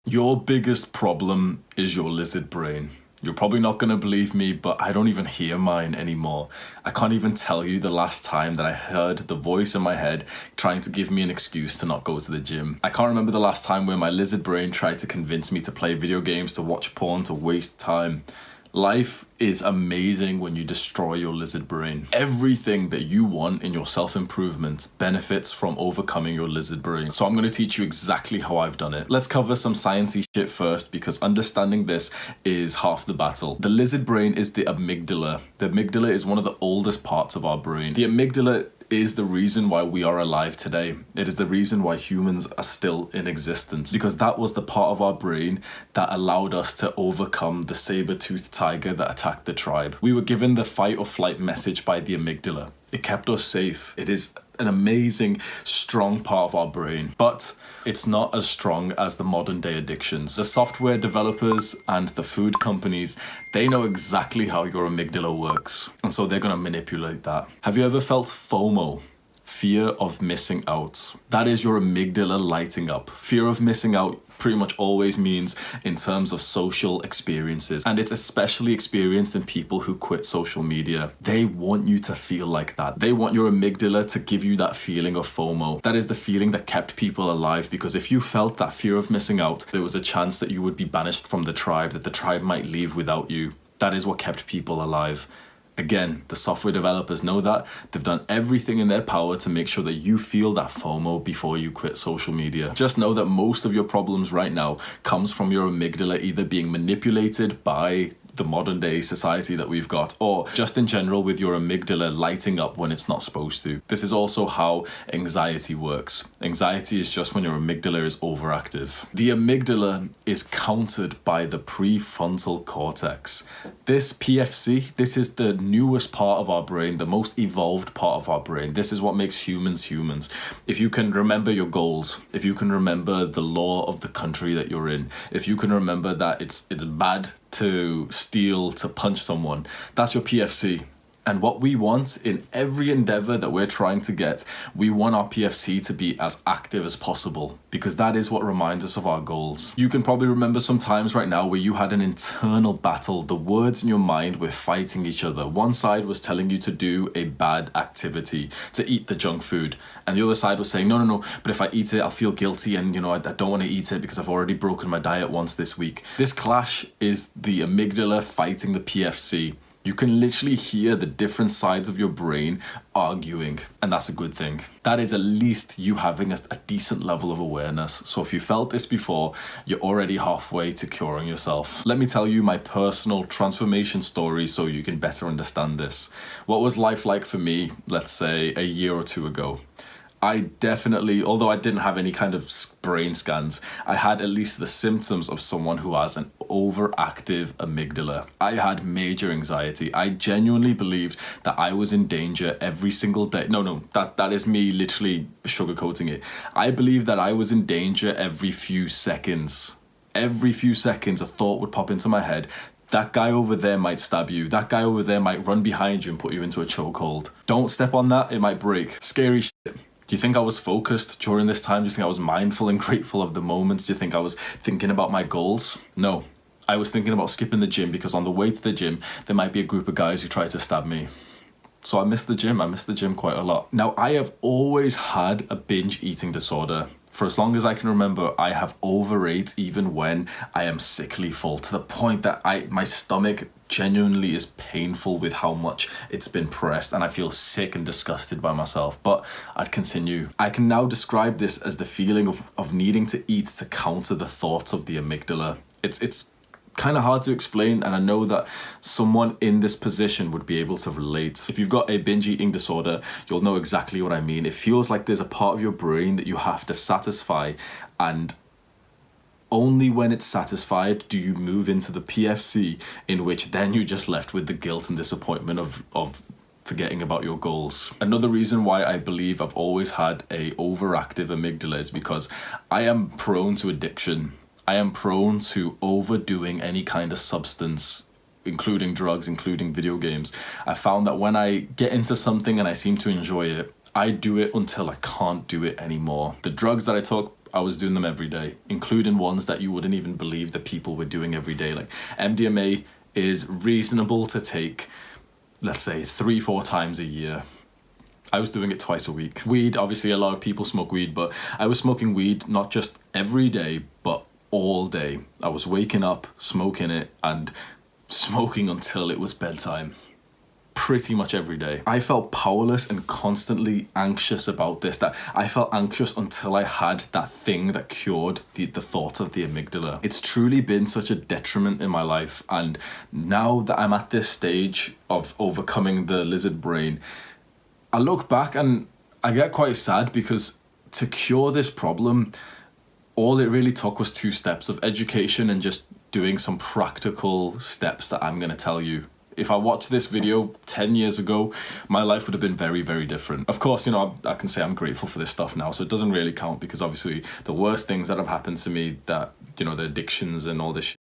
Your biggest problem is your lizard brain. You're probably not going to believe me, but I don't even hear mine anymore. I can't even tell you the last time that I heard the voice in my head trying to give me an excuse to not go to the gym. I can't remember the last time where my lizard brain tried to convince me to play video games, to watch porn, to waste time. Life is amazing when you destroy your lizard brain. Everything that you want in your self-improvement benefits from overcoming your lizard brain. So I'm going to teach you exactly how I've done it. Let's cover some sciencey shit first, because understanding this is half the battle. The lizard brain is the amygdala. The amygdala is one of the oldest parts of our brain. The amygdala is the reason why we are alive today. It is the reason why humans are still in existence, because that was the part of our brain that allowed us to overcome the saber-toothed tiger that attacked the tribe. We were given the fight or flight message by the amygdala. It kept us safe. It is an amazing, strong part of our brain, but it's not as strong as the modern day addictions. The software developers and the food companies, they know exactly how your amygdala works, and so they're gonna manipulate that. Have you ever felt FOMO? Fear of missing out. That is your amygdala lighting up. Fear of missing out pretty much always means in terms of social experiences, and it's especially experienced in people who quit social media. They want you to feel like that. They want your amygdala to give you that feeling of FOMO. That is the feeling that kept people alive, because if you felt that fear of missing out, there was a chance that you would be banished from the tribe, that the tribe might leave without you. That is what kept people alive. Again, the software developers know that. They've done everything in their power to make sure that you feel that FOMO before you quit social media. Just know that most of your problems right now comes from your amygdala either being manipulated by the modern day society that we've got, or just in general with your amygdala lighting up when it's not supposed to. This is also how anxiety works. Anxiety is just when your amygdala is overactive. The amygdala is countered by the prefrontal cortex. This PFC, this is the newest part of our brain, the most evolved part of our brain. This is what makes humans humans. If you can remember your goals, if you can remember the law of the country that you're in, if you can remember that it's bad to steal, to punch someone, that's your PFC. And what we want in every endeavor that we're trying to get, we want our PFC to be as active as possible, because that is what reminds us of our goals. You can probably remember some times right now where you had an internal battle. The words in your mind were fighting each other. One side was telling you to do a bad activity, to eat the junk food. And the other side was saying, no, but if I eat it, I'll feel guilty, and I don't want to eat it because I've already broken my diet once this week. This clash is the amygdala fighting the PFC. You can literally hear the different sides of your brain arguing, and that's a good thing. That is at least you having a decent level of awareness. So if you felt this before, you're already halfway to curing yourself. Let me tell you my personal transformation story so you can better understand this. What was life like for me, let's say a year or two ago? I definitely, although I didn't have any kind of brain scans, I had at least the symptoms of someone who has an overactive amygdala. I had major anxiety. I genuinely believed that I was in danger every single day. No, that is me literally sugarcoating it. I believed that I was in danger every few seconds. Every few seconds, a thought would pop into my head. That guy over there might stab you. That guy over there might run behind you and put you into a chokehold. Don't step on that, it might break. Scary shit. Do you think I was focused during this time? Do you think I was mindful and grateful of the moments? Do you think I was thinking about my goals? No. I was thinking about skipping the gym, because on the way to the gym, there might be a group of guys who try to stab me. So I missed the gym. I missed the gym quite a lot. Now, I have always had a binge eating disorder. For as long as I can remember, I have overate even when I am sickly full, to the point that my stomach genuinely is painful with how much it's been pressed, and I feel sick and disgusted by myself, but I'd continue. I can now describe this as the feeling of needing to eat to counter the thoughts of the amygdala. It's kind of hard to explain, and I know that someone in this position would be able to relate. If you've got a binge eating disorder, you'll know exactly what I mean. It feels like there's a part of your brain that you have to satisfy, and only when it's satisfied do you move into the PFC, in which then you're just left with the guilt and disappointment of forgetting about your goals. Another reason why I believe I've always had a overactive amygdala is because I am prone to addiction. I am prone to overdoing any kind of substance, including drugs, including video games. I found that when I get into something and I seem to enjoy it, I do it until I can't do it anymore. The drugs that I took I was doing them every day, including ones that you wouldn't even believe that people were doing every day. Like MDMA is reasonable to take, let's say 3-4 times a year. I was doing it twice a week. Weed, obviously a lot of people smoke weed, but I was smoking weed not just every day, but all day. I was waking up, smoking it, and smoking until it was bedtime. Pretty much every day. I felt powerless and constantly anxious about this. That I felt anxious until I had that thing that cured the thought of the amygdala. It's truly been such a detriment in my life, and now that I'm at this stage of overcoming the lizard brain, I look back and I get quite sad, because to cure this problem, all it really took was 2 steps of education and just doing some practical steps that I'm going to tell you. If I watched this video 10 years ago, my life would have been very, very different. Of course, you know, I can say I'm grateful for this stuff now, so it doesn't really count, because obviously the worst things that have happened to me, that, you know, the addictions and all this shit,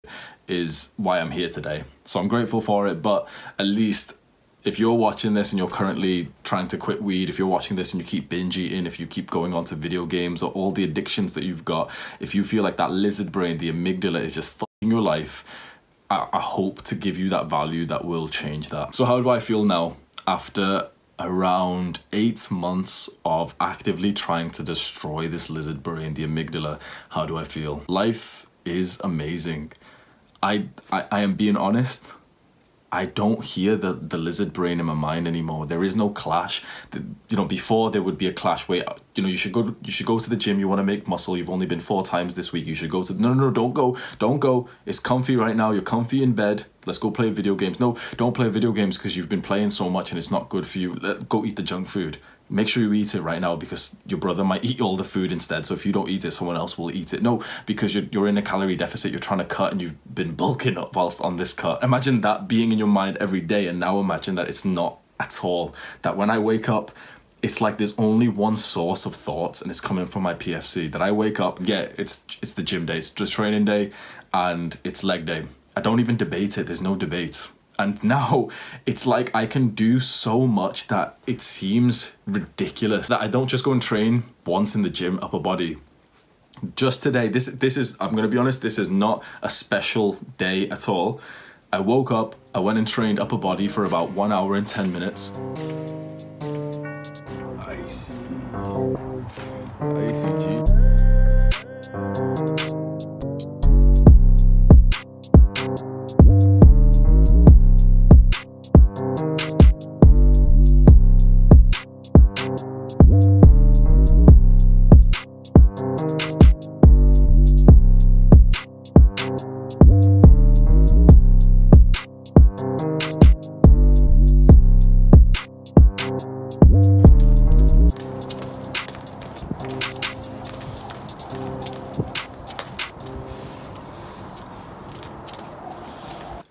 is why I'm here today. So I'm grateful for it, but at least if you're watching this and you're currently trying to quit weed, if you're watching this and you keep binge eating, if you keep going on to video games or all the addictions that you've got, if you feel like that lizard brain, the amygdala, is just fucking your life, I hope to give you that value that will change that. So how do I feel now after around 8 months of actively trying to destroy this lizard brain, the amygdala? How do I feel? Life is amazing. I am being honest. I don't hear the lizard brain in my mind anymore. There is no clash. You know, before there would be a clash where, you know, you should go to the gym, you want to make muscle, you've only been 4 times this week, you should go to, no, don't go. It's comfy right now, you're comfy in bed, let's go play video games. No, don't play video games because you've been playing so much and it's not good for you. Go eat the junk food. Make sure you eat it right now, because your brother might eat all the food instead. So if you don't eat it, someone else will eat it. No, because you're in a calorie deficit, you're trying to cut and you've been bulking up whilst on this cut. Imagine that being in your mind every day, and now imagine that it's not at all. That when I wake up, it's like there's only one source of thoughts, and it's coming from my PFC. That I wake up, yeah, it's the gym day, it's just training day, and it's leg day. I don't even debate it, there's no debate. And now it's like I can do so much that it seems ridiculous that I don't just go and train once in the gym, upper body. Just today, this is, I'm going to be honest, this is not a special day at all. I woke up, I went and trained upper body for about 1 hour and 10 minutes. Icy G.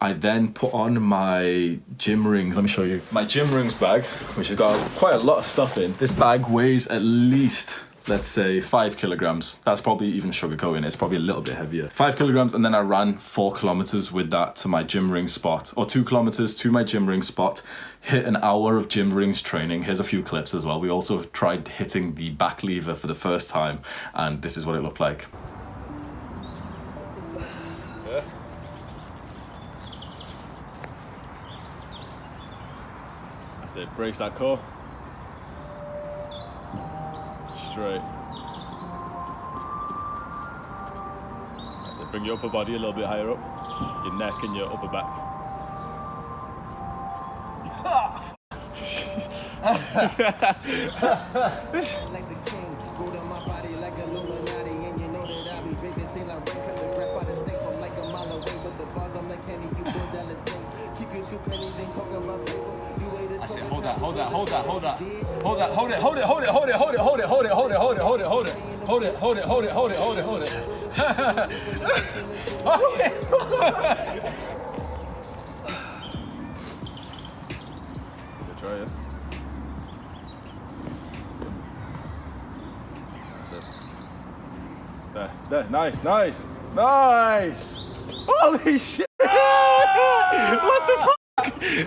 I then put on my gym rings. Let me show you. My gym rings bag, which has got quite a lot of stuff in. This bag weighs at least, let's say, 5 kilograms. That's probably even sugarcoating. It's probably a little bit heavier. 5 kilograms, and then I ran 4 kilometers with that to my gym ring spot, or 2 kilometers to my gym ring spot. Hit an hour of gym rings training. Here's a few clips as well. We also tried hitting the back lever for the first time, and this is what it looked like. Yeah. That's it. Brace that core. Straight. That's it. Bring your upper body a little bit higher up. Your neck and your upper back. Like the king, go down my body like Illuminati, and you know that I be drinking, seem like rain, cause the breath by the stink from like a mile away, but the bars I'm like candy, you go down the sink. Keep your 2 pennies, ain't talking about paper. You waited. I said, hold that. Try it. There, nice. Holy shit! What the fuck? Yeah,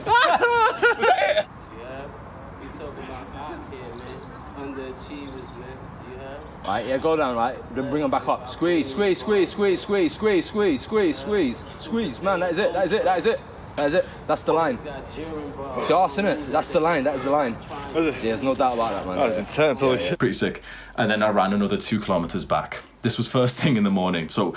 you talk about out here, man. Underachievers, man. You have? Right, yeah, go down, right? Then bring them back up. Squeeze, squeeze, squeeze, squeeze, squeeze, squeeze, squeeze, squeeze, squeeze, squeeze. Man, that is it, that is it, that is it. That is it. That's the line. It's arse, isn't it? That's the line, that is the line. Yeah, there's no doubt about that, man. That was intense, holy shit. Pretty sick. And then I ran another 2 kilometers back. This was first thing in the morning. So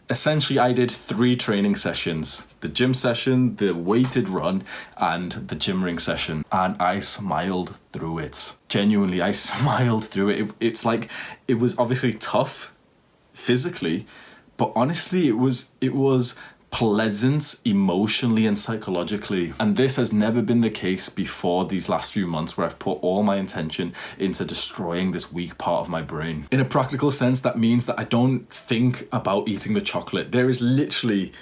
essentially I did 3 training sessions. The gym session, the weighted run, and the gym ring session. And I smiled through it. Genuinely, I smiled through it. It's like, it was obviously tough physically, but honestly, it was pleasant emotionally and psychologically. And this has never been the case before these last few months, where I've put all my intention into destroying this weak part of my brain. In a practical sense, that means that I don't think about eating the chocolate. There is literally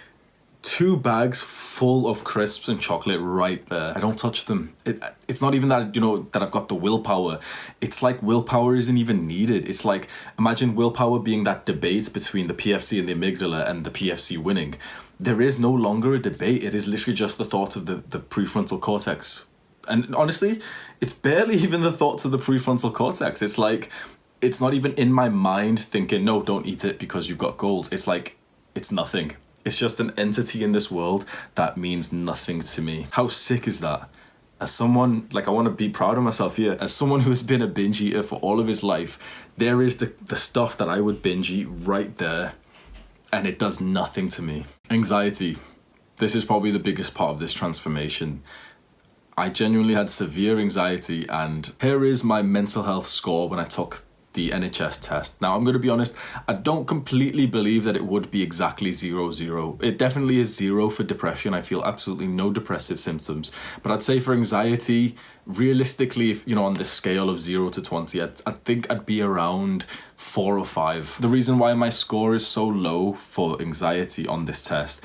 2 bags full of crisps and chocolate right there. I don't touch them. It's not even that, you know, that I've got the willpower. It's like willpower isn't even needed. It's like, imagine willpower being that debate between the PFC and the amygdala and the PFC winning. There is no longer a debate. It is literally just the thoughts of the prefrontal cortex. And honestly, it's barely even the thoughts of the prefrontal cortex. It's like, it's not even in my mind thinking, no, don't eat it because you've got goals. It's like, it's nothing. It's just an entity in this world that means nothing to me. How sick is that? As someone, like, I want to be proud of myself here. As someone who has been a binge eater for all of his life, there is the stuff that I would binge eat right there, and it does nothing to me. Anxiety. This is probably the biggest part of this transformation. I genuinely had severe anxiety, and here is my mental health score when I took the NHS test. Now, I'm going to be honest, I don't completely believe that it would be exactly 0-0. It definitely is 0 for depression. I feel absolutely no depressive symptoms. But I'd say for anxiety, realistically, if, you know, on this scale of 0 to 20, I think I'd be around 4 or 5. The reason why my score is so low for anxiety on this test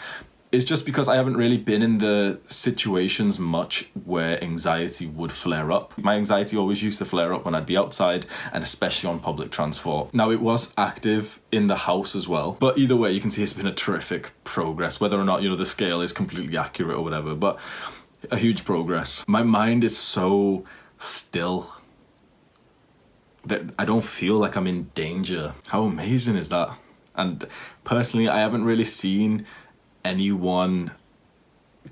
is just because I haven't really been in the situations much where anxiety would flare up. My anxiety always used to flare up when I'd be outside, and especially on public transport. Now, it was active in the house as well, but either way, you can see it's been a terrific progress, whether or not, you know, the scale is completely accurate or whatever, but a huge progress. My mind is so still that I don't feel like I'm in danger. How amazing is that? And personally, I haven't really seen anyone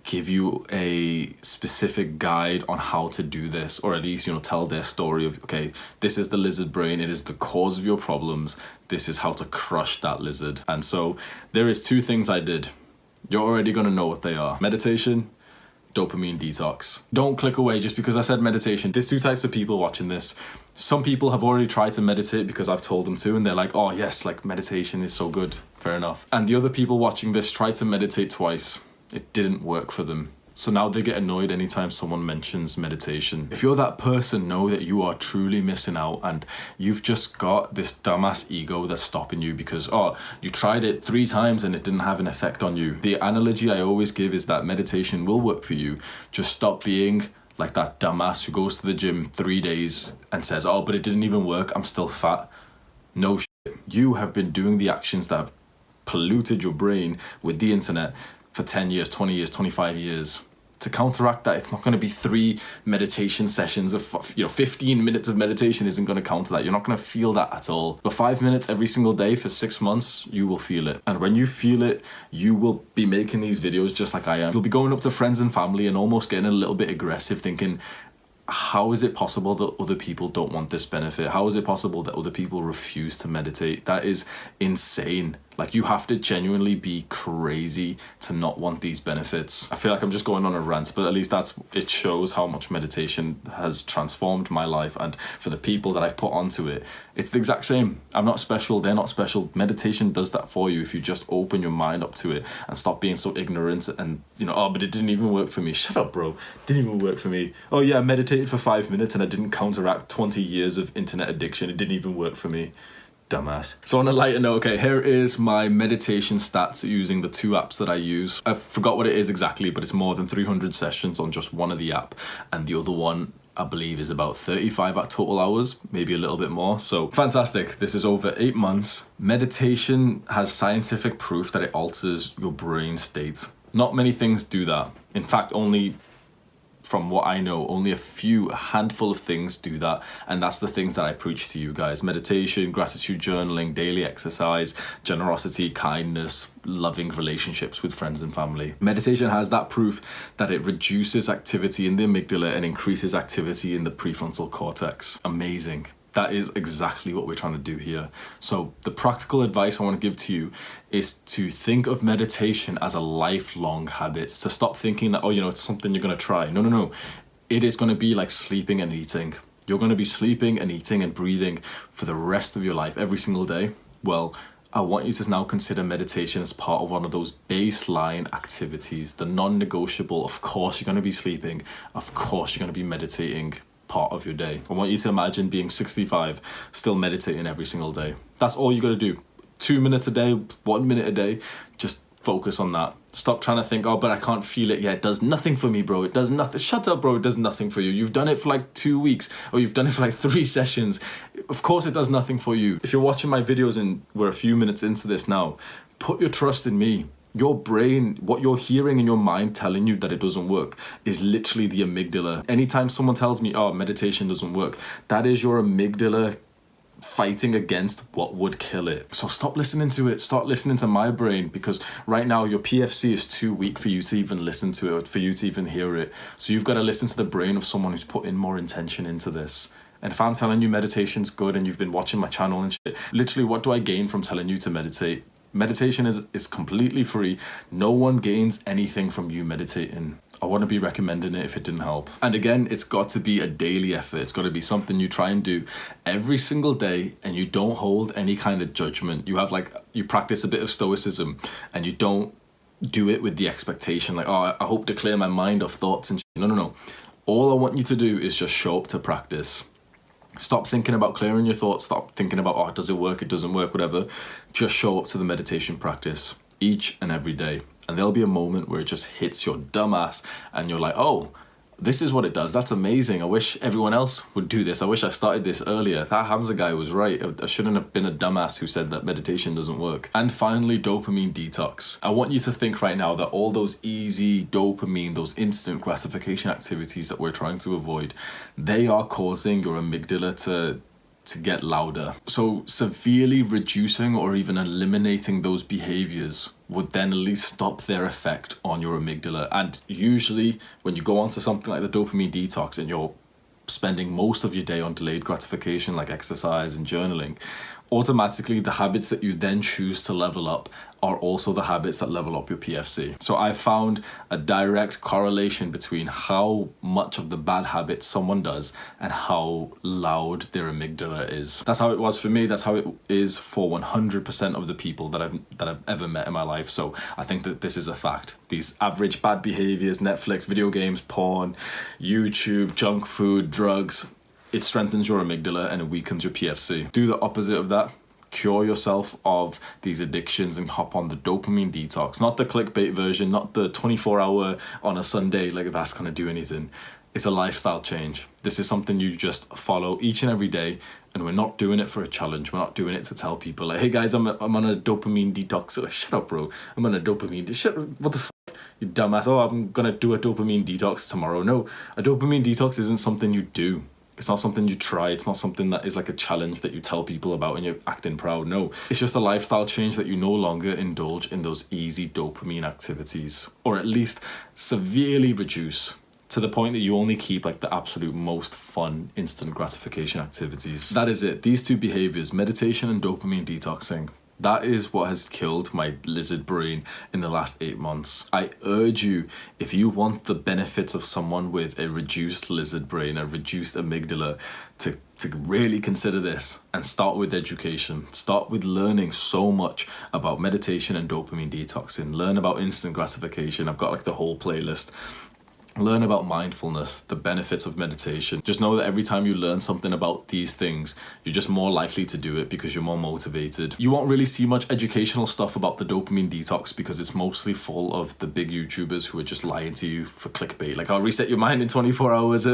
give you a specific guide on how to do this, or at least, you know, tell their story of, okay, this is the lizard brain, it is the cause of your problems, this is how to crush that lizard. And so there is 2 things I did. You're already going to know what they are. Meditation, dopamine detox. Don't click away just because I said meditation. There's 2 types of people watching this. Some people have already tried to meditate because I've told them to, and they're like, oh yes, like meditation is so good. Fair enough. And the other people watching this tried to meditate twice. It didn't work for them. So now they get annoyed anytime someone mentions meditation. If you're that person, know that you are truly missing out, and you've just got this dumbass ego that's stopping you because, oh, you tried it 3 times and it didn't have an effect on you. The analogy I always give is that meditation will work for you. Just stop being like that dumbass who goes to the gym 3 days and says, oh, but it didn't even work, I'm still fat. No shit. You have been doing the actions that have polluted your brain with the internet for 10 years, 20 years, 25 years. To counteract that, it's not going to be 3 meditation sessions of, 15 minutes of meditation isn't going to counter that. You're not going to feel that at all. But 5 minutes every single day for 6 months, you will feel it. And when you feel it, you will be making these videos just like I am. You'll be going up to friends and family and almost getting a little bit aggressive, thinking, how is it possible that other people don't want this benefit? How is it possible that other people refuse to meditate? That is insane. Like, you have to genuinely be crazy to not want these benefits. I feel like I'm just going on a rant, but at least it shows how much meditation has transformed my life. And for the people that I've put onto it, it's the exact same. I'm not special, they're not special. Meditation does that for you if you just open your mind up to it and stop being so ignorant and, oh, but it didn't even work for me. Shut up, bro. Didn't even work for me. Oh yeah, I meditated for 5 minutes and I didn't counteract 20 years of internet addiction. It didn't even work for me. Dumbass. So on a lighter note, okay, here is my meditation stats using the 2 apps that I use. I forgot what it is exactly, but it's more than 300 sessions on just one of the app, and the other one, I believe, is about 35 at total hours, maybe a little bit more. So fantastic. This is over 8 months. Meditation has scientific proof that it alters your brain state. Not many things do that. In fact, only from what I know, only a handful of things do that. And that's the things that I preach to you guys. Meditation, gratitude journaling, daily exercise, generosity, kindness, loving relationships with friends and family. Meditation has that proof that it reduces activity in the amygdala and increases activity in the prefrontal cortex. Amazing. That is exactly what we're trying to do here. So the practical advice I want to give to you is to think of meditation as a lifelong habit. To stop thinking that, oh, it's something you're going to try. No. It is going to be like sleeping and eating. You're going to be sleeping and eating and breathing for the rest of your life, every single day. Well, I want you to now consider meditation as part of one of those baseline activities, the non-negotiable. Of course, you're going to be sleeping. Of course, you're going to be meditating part of your day. I want you to imagine being 65, still meditating every single day. That's all you got to do. 2 minutes a day, 1 minute a day. Just focus on that. Stop trying to think, oh, but I can't feel it. Yeah, it does nothing for me, bro. It does nothing. Shut up, bro. It does nothing for you. You've done it for like 2 weeks, or you've done it for like 3 sessions. Of course it does nothing for you. If you're watching my videos and we're a few minutes into this now, put your trust in me. Your brain, what you're hearing in your mind telling you that it doesn't work is literally the amygdala. Anytime someone tells me, oh, meditation doesn't work, that is your amygdala fighting against what would kill it. So stop listening to it. Start listening to my brain, because right now your PFC is too weak for you to even listen to it, for you to even hear it. So you've got to listen to the brain of someone who's put in more intention into this. And if I'm telling you meditation's good and you've been watching my channel and shit, literally what do I gain from telling you to meditate? Meditation is completely free. No one gains anything from you meditating. I wouldn't be recommending it if it didn't help. And again, it's got to be a daily effort. It's got to be something you try and do every single day, and you don't hold any kind of judgment. You practice a bit of stoicism, and you don't do it with the expectation like, oh, I hope to clear my mind of thoughts and shit. No. All I want you to do is just show up to practice. Stop thinking about clearing your thoughts. Stop thinking about, oh, does it work? It doesn't work, whatever. Just show up to the meditation practice each and every day. And there'll be a moment where it just hits your dumb ass and you're like, oh, this is what it does. That's amazing. I wish everyone else would do this. I wish I started this earlier. That Hamza guy was right. I shouldn't have been a dumbass who said that meditation doesn't work. And finally, dopamine detox. I want you to think right now that all those easy dopamine, those instant gratification activities that we're trying to avoid, they are causing your amygdala to get louder. So severely reducing or even eliminating those behaviors would then at least stop their effect on your amygdala. And usually when you go onto something like the dopamine detox and you're spending most of your day on delayed gratification like exercise and journaling, automatically the habits that you then choose to level up are also the habits that level up your PFC. So I found a direct correlation between how much of the bad habits someone does and how loud their amygdala is. That's how it was for me. That's how it is for 100% of the people that I've ever met in my life. So I think that this is a fact. These average bad behaviors, Netflix, video games, porn, YouTube, junk food, drugs, it strengthens your amygdala and it weakens your PFC. Do the opposite of that. Cure yourself of these addictions and hop on the dopamine detox. Not the clickbait version, not the 24-hour on a Sunday, like that's gonna do anything. It's a lifestyle change. This is something you just follow each and every day, and we're not doing it for a challenge. We're not doing it to tell people like, hey guys, I'm on a dopamine detox. Like, shut up, bro. I'm on a dopamine what the fuck? You dumbass. Oh, I'm gonna do a dopamine detox tomorrow. No, a dopamine detox isn't something you do. It's not something you try. It's not something that is like a challenge that you tell people about and you're acting proud. No, it's just a lifestyle change that you no longer indulge in those easy dopamine activities, or at least severely reduce to the point that you only keep like the absolute most fun instant gratification activities. That is it. These two behaviors, meditation and dopamine detoxing, that is what has killed my lizard brain in the last 8 months. I urge you, if you want the benefits of someone with a reduced lizard brain, a reduced amygdala, to really consider this and start with education. Start with learning so much about meditation and dopamine detoxing. Learn about instant gratification. I've got like the whole playlist. Learn about mindfulness, the benefits of meditation. Just know that every time you learn something about these things, you're just more likely to do it because you're more motivated. You won't really see much educational stuff about the dopamine detox because it's mostly full of the big YouTubers who are just lying to you for clickbait. Like, I'll reset your mind in 24 hours.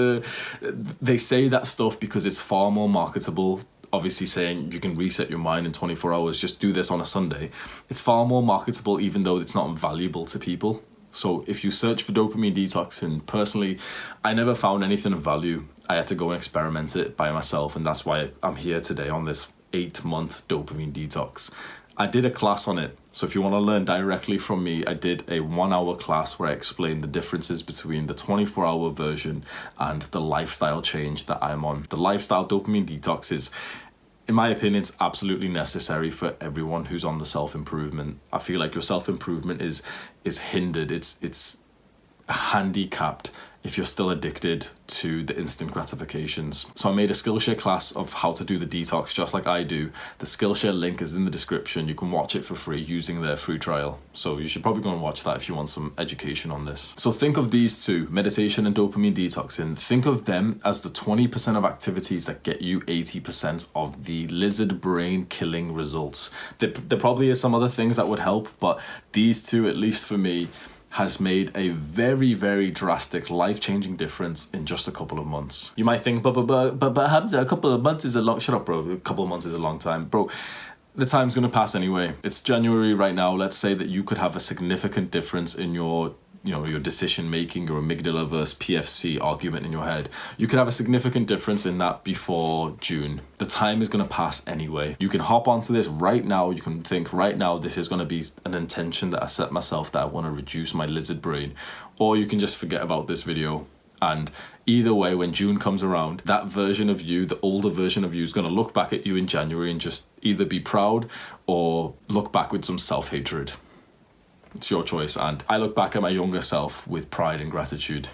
They say that stuff because it's far more marketable. Obviously saying you can reset your mind in 24 hours, just do this on a Sunday. It's far more marketable even though it's not valuable to people. So if you search for dopamine detoxing, personally, I never found anything of value. I had to go and experiment it by myself, and that's why I'm here today on this 8-month dopamine detox. I did a class on it, so if you want to learn directly from me, I did a 1-hour class where I explained the differences between the 24-hour version and the lifestyle change that I'm on. The lifestyle dopamine detox is, in my opinion, it's absolutely necessary for everyone who's on the self-improvement. I feel like your self-improvement is hindered, it's handicapped if you're still addicted to the instant gratifications. So I made a Skillshare class of how to do the detox just like I do. The Skillshare link is in the description. You can watch it for free using their free trial. So you should probably go and watch that if you want some education on this. So think of these two, meditation and dopamine detoxing. Think of them as the 20% of activities that get you 80% of the lizard brain killing results. There probably is some other things that would help, but these two, at least for me, has made a very, very drastic, life-changing difference in just a couple of months. You might think, but Hamza, a couple of months is a long... Shut up, bro. A couple of months is a long time. Bro, the time's going to pass anyway. It's January right now. Let's say that you could have a significant difference in your decision making, your amygdala versus PFC argument in your head. You could have a significant difference in that before June. The time is going to pass anyway. You can hop onto this right now. You can think right now, this is going to be an intention that I set myself, that I want to reduce my lizard brain. Or you can just forget about this video. And either way, when June comes around, that version of you, the older version of you, is going to look back at you in January and just either be proud or look back with some self-hatred. It's your choice, and I look back at my younger self with pride and gratitude.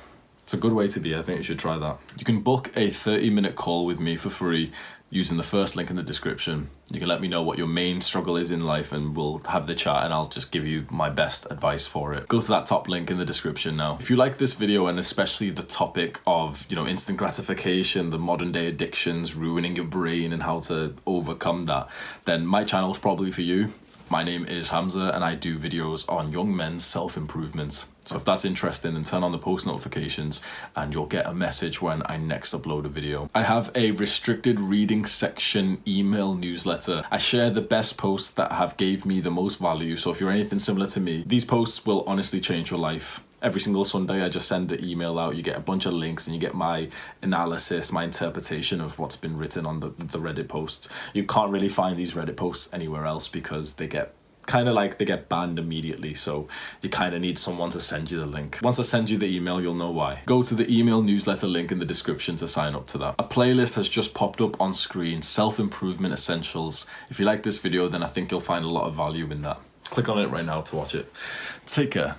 It's a good way to be. I think you should try that. You can book a 30-minute call with me for free using the first link in the description. You can let me know what your main struggle is in life, and we'll have the chat, and I'll just give you my best advice for it. Go to that top link in the description now. If you like this video, and especially the topic of, instant gratification, the modern day addictions, ruining your brain and how to overcome that, then my channel's probably for you. My name is Hamza, and I do videos on young men's self-improvement. So if that's interesting, then turn on the post notifications and you'll get a message when I next upload a video. I have a restricted reading section email newsletter. I share the best posts that have gave me the most value. So if you're anything similar to me, these posts will honestly change your life. Every single Sunday, I just send the email out. You get a bunch of links and you get my analysis, my interpretation of what's been written on the Reddit posts. You can't really find these Reddit posts anywhere else because they get banned immediately. So you kind of need someone to send you the link. Once I send you the email, you'll know why. Go to the email newsletter link in the description to sign up to that. A playlist has just popped up on screen, Self-Improvement Essentials. If you like this video, then I think you'll find a lot of value in that. Click on it right now to watch it. Take care.